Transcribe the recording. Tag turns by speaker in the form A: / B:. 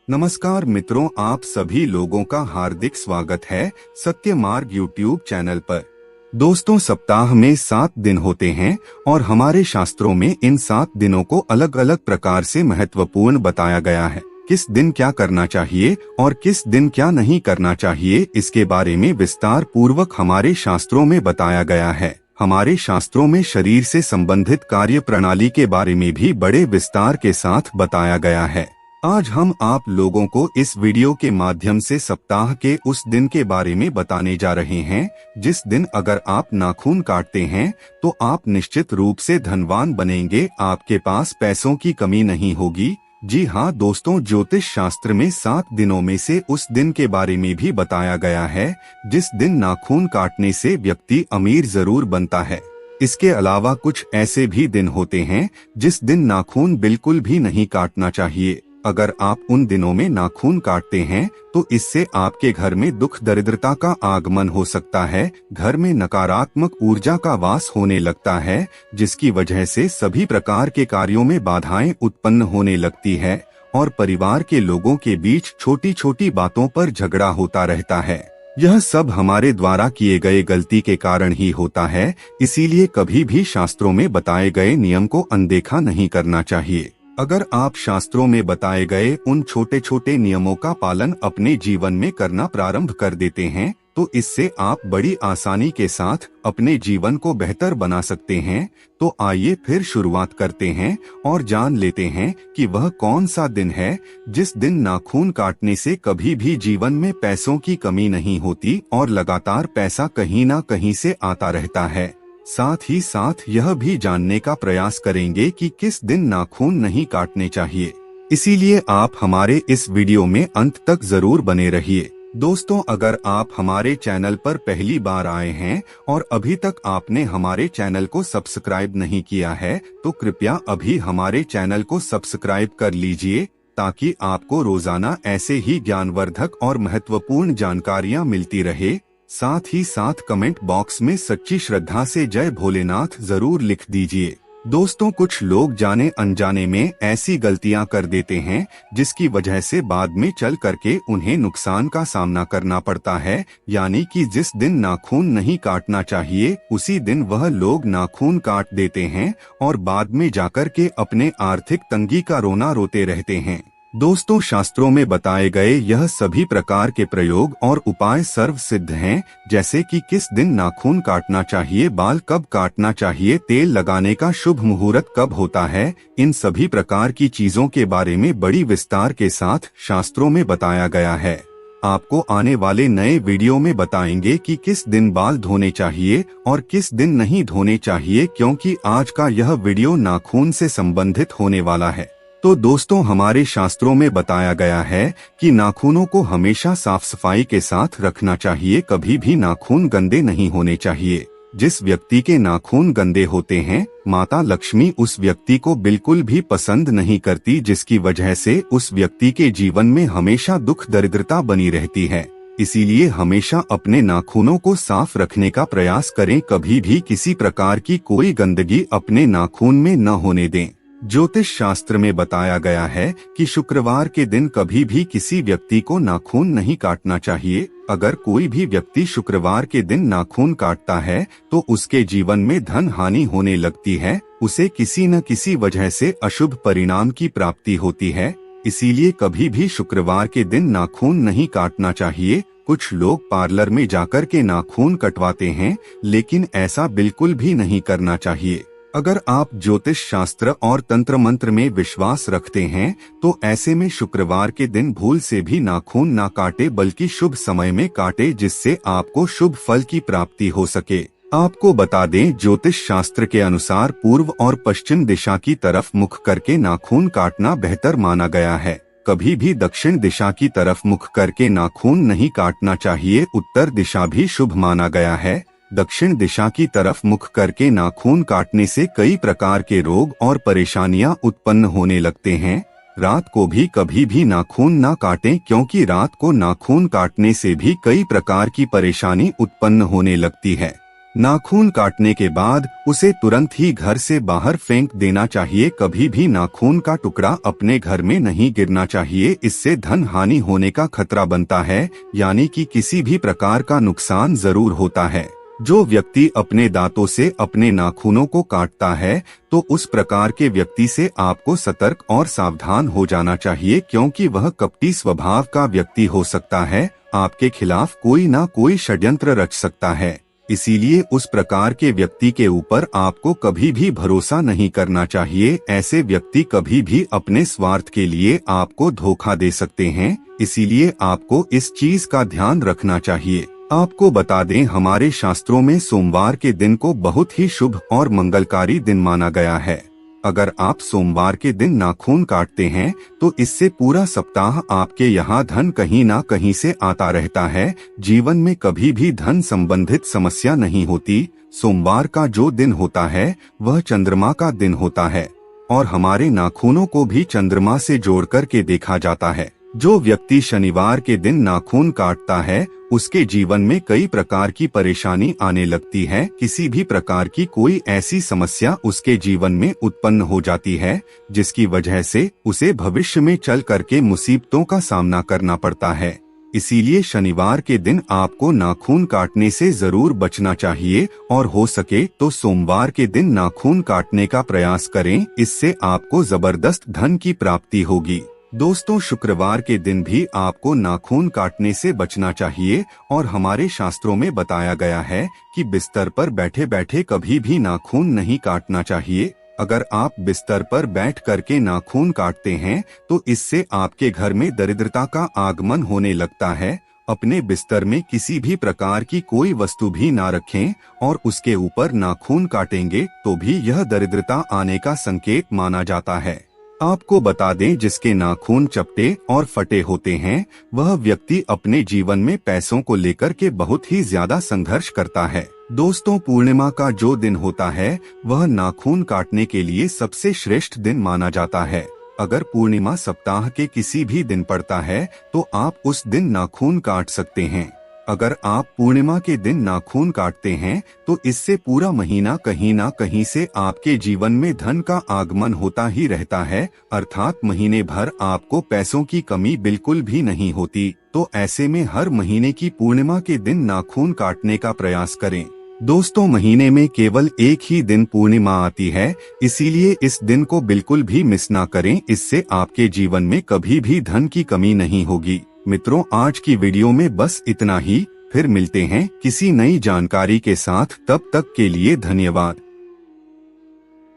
A: नमस्कार मित्रों, आप सभी लोगों का हार्दिक स्वागत है सत्य मार्ग यूट्यूब चैनल पर। दोस्तों, सप्ताह में 7 दिन होते हैं और हमारे शास्त्रों में इन 7 दिनों को अलग अलग प्रकार से महत्वपूर्ण बताया गया है। किस दिन क्या करना चाहिए और किस दिन क्या नहीं करना चाहिए, इसके बारे में विस्तार पूर्वक हमारे शास्त्रों में बताया गया है। हमारे शास्त्रों में शरीर से संबंधित कार्य प्रणाली के बारे में भी बड़े विस्तार के साथ बताया गया है। आज हम आप लोगों को इस वीडियो के माध्यम से सप्ताह के उस दिन के बारे में बताने जा रहे हैं जिस दिन अगर आप नाखून काटते हैं तो आप निश्चित रूप से धनवान बनेंगे, आपके पास पैसों की कमी नहीं होगी। जी हाँ दोस्तों, ज्योतिष शास्त्र में 7 दिनों में से उस दिन के बारे में भी बताया गया है जिस दिन नाखून काटने से व्यक्ति अमीर जरूर बनता है। इसके अलावा कुछ ऐसे भी दिन होते हैं जिस दिन नाखून बिल्कुल भी नहीं काटना चाहिए। अगर आप उन दिनों में नाखून काटते हैं तो इससे आपके घर में दुख दरिद्रता का आगमन हो सकता है, घर में नकारात्मक ऊर्जा का वास होने लगता है, जिसकी वजह से सभी प्रकार के कार्यों में बाधाएं उत्पन्न होने लगती है और परिवार के लोगों के बीच छोटी छोटी बातों पर झगड़ा होता रहता है। यह सब हमारे द्वारा किए गए गलती के कारण ही होता है, इसीलिए कभी भी शास्त्रों में बताए गए नियम को अनदेखा नहीं करना चाहिए। अगर आप शास्त्रों में बताए गए उन छोटे छोटे नियमों का पालन अपने जीवन में करना प्रारंभ कर देते हैं तो इससे आप बड़ी आसानी के साथ अपने जीवन को बेहतर बना सकते हैं। तो आइए फिर शुरुआत करते हैं और जान लेते हैं कि वह कौन सा दिन है जिस दिन नाखून काटने से कभी भी जीवन में पैसों की कमी नहीं होती और लगातार पैसा कहीं ना कहीं से आता रहता है। साथ ही साथ यह भी जानने का प्रयास करेंगे कि किस दिन नाखून नहीं काटने चाहिए। इसीलिए आप हमारे इस वीडियो में अंत तक जरूर बने रहिए। दोस्तों, अगर आप हमारे चैनल पर पहली बार आए हैं और अभी तक आपने हमारे चैनल को सब्सक्राइब नहीं किया है तो कृपया अभी हमारे चैनल को सब्सक्राइब कर लीजिए ताकि आपको रोजाना ऐसे ही ज्ञानवर्धक और महत्वपूर्ण जानकारियाँ मिलती रहे। साथ ही साथ कमेंट बॉक्स में सच्ची श्रद्धा से जय भोलेनाथ जरूर लिख दीजिए। दोस्तों, कुछ लोग जाने अनजाने में ऐसी गलतियां कर देते हैं जिसकी वजह से बाद में चल करके उन्हें नुकसान का सामना करना पड़ता है। यानी कि जिस दिन नाखून नहीं काटना चाहिए उसी दिन वह लोग नाखून काट देते हैं और बाद में जाकर के अपने आर्थिक तंगी का रोना रोते रहते हैं। दोस्तों, शास्त्रों में बताए गए यह सभी प्रकार के प्रयोग और उपाय सर्व सिद्ध हैं, जैसे कि किस दिन नाखून काटना चाहिए, बाल कब काटना चाहिए, तेल लगाने का शुभ मुहूर्त कब होता है, इन सभी प्रकार की चीजों के बारे में बड़ी विस्तार के साथ शास्त्रों में बताया गया है। आपको आने वाले नए वीडियो में बताएंगे कि किस दिन बाल धोने चाहिए और किस दिन नहीं धोने चाहिए, क्योंकि आज का यह वीडियो नाखून से संबंधित होने वाला है। तो दोस्तों, हमारे शास्त्रों में बताया गया है कि नाखूनों को हमेशा साफ सफाई के साथ रखना चाहिए, कभी भी नाखून गंदे नहीं होने चाहिए। जिस व्यक्ति के नाखून गंदे होते हैं माता लक्ष्मी उस व्यक्ति को बिल्कुल भी पसंद नहीं करती, जिसकी वजह से उस व्यक्ति के जीवन में हमेशा दुख दरिद्रता बनी रहती है। इसीलिए हमेशा अपने नाखूनों को साफ रखने का प्रयास करें, कभी भी किसी प्रकार की कोई गंदगी अपने नाखून में न होने दें। ज्योतिष शास्त्र में बताया गया है कि शुक्रवार के दिन कभी भी किसी व्यक्ति को नाखून नहीं काटना चाहिए। अगर कोई भी व्यक्ति शुक्रवार के दिन नाखून काटता है तो उसके जीवन में धन हानि होने लगती है, उसे किसी न किसी वजह से अशुभ परिणाम की प्राप्ति होती है। इसीलिए कभी भी शुक्रवार के दिन नाखून नहीं काटना चाहिए। कुछ लोग पार्लर में जाकर के नाखून कटवाते हैं, लेकिन ऐसा बिल्कुल भी नहीं करना चाहिए। अगर आप ज्योतिष शास्त्र और तंत्र मंत्र में विश्वास रखते हैं तो ऐसे में शुक्रवार के दिन भूल से भी नाखून ना काटे, बल्कि शुभ समय में काटे, जिससे आपको शुभ फल की प्राप्ति हो सके। आपको बता दें, ज्योतिष शास्त्र के अनुसार पूर्व और पश्चिम दिशा की तरफ मुख करके नाखून काटना बेहतर माना गया है। कभी भी दक्षिण दिशा की तरफ मुख करके नाखून नहीं काटना चाहिए। उत्तर दिशा भी शुभ माना गया है। दक्षिण दिशा की तरफ मुख करके नाखून काटने से कई प्रकार के रोग और परेशानियां उत्पन्न होने लगते हैं। रात को भी कभी भी नाखून ना काटें, क्योंकि रात को नाखून काटने से भी कई प्रकार की परेशानी उत्पन्न होने लगती है। नाखून काटने के बाद उसे तुरंत ही घर से बाहर फेंक देना चाहिए। कभी भी नाखून का टुकड़ा अपने घर में नहीं गिरना चाहिए, इससे धन हानि होने का खतरा बनता है, यानी कि किसी भी प्रकार का नुकसान जरूर होता है। जो व्यक्ति अपने दांतों से अपने नाखूनों को काटता है तो उस प्रकार के व्यक्ति से आपको सतर्क और सावधान हो जाना चाहिए, क्योंकि वह कपटी स्वभाव का व्यक्ति हो सकता है। आपके खिलाफ कोई ना कोई षड्यंत्र रच सकता है, इसीलिए उस प्रकार के व्यक्ति के ऊपर आपको कभी भी भरोसा नहीं करना चाहिए। ऐसे व्यक्ति कभी भी अपने स्वार्थ के लिए आपको धोखा दे सकते हैं, इसीलिए आपको इस चीज का ध्यान रखना चाहिए। आपको बता दें, हमारे शास्त्रों में सोमवार के दिन को बहुत ही शुभ और मंगलकारी दिन माना गया है। अगर आप सोमवार के दिन नाखून काटते हैं तो इससे पूरा सप्ताह आपके यहाँ धन कहीं ना कहीं से आता रहता है। जीवन में कभी भी धन संबंधित समस्या नहीं होती। सोमवार का जो दिन होता है वह चंद्रमा का दिन होता है और हमारे नाखूनों को भी चंद्रमा से जोड़कर के देखा जाता है। जो व्यक्ति शनिवार के दिन नाखून काटता है उसके जीवन में कई प्रकार की परेशानी आने लगती है। किसी भी प्रकार की कोई ऐसी समस्या उसके जीवन में उत्पन्न हो जाती है जिसकी वजह से उसे भविष्य में चल करके मुसीबतों का सामना करना पड़ता है। इसीलिए शनिवार के दिन आपको नाखून काटने से जरूर बचना चाहिए और हो सके तो सोमवार के दिन नाखून काटने का प्रयास करें, इससे आपको जबरदस्त धन की प्राप्ति होगी। दोस्तों, शुक्रवार के दिन भी आपको नाखून काटने से बचना चाहिए और हमारे शास्त्रों में बताया गया है कि बिस्तर पर बैठे बैठे कभी भी नाखून नहीं काटना चाहिए। अगर आप बिस्तर पर बैठ करके नाखून काटते हैं तो इससे आपके घर में दरिद्रता का आगमन होने लगता है। अपने बिस्तर में किसी भी प्रकार की कोई वस्तु भी ना रखें और उसके ऊपर नाखून काटेंगे तो भी यह दरिद्रता आने का संकेत माना जाता है। आपको बता दें, जिसके नाखून चपटे और फटे होते हैं वह व्यक्ति अपने जीवन में पैसों को लेकर के बहुत ही ज्यादा संघर्ष करता है। दोस्तों, पूर्णिमा का जो दिन होता है वह नाखून काटने के लिए सबसे श्रेष्ठ दिन माना जाता है। अगर पूर्णिमा सप्ताह के किसी भी दिन पड़ता है तो आप उस दिन नाखून काट सकते हैं। अगर आप पूर्णिमा के दिन नाखून काटते हैं तो इससे पूरा महीना कहीं ना कहीं से आपके जीवन में धन का आगमन होता ही रहता है, अर्थात महीने भर आपको पैसों की कमी बिल्कुल भी नहीं होती। तो ऐसे में हर महीने की पूर्णिमा के दिन नाखून काटने का प्रयास करें। दोस्तों, महीने में केवल एक ही दिन पूर्णिमा आती है, इसीलिए इस दिन को बिल्कुल भी मिस ना करें, इससे आपके जीवन में कभी भी धन की कमी नहीं होगी। मित्रों, आज की वीडियो में बस इतना ही। फिर मिलते हैं किसी नई जानकारी के साथ, तब तक के लिए धन्यवाद।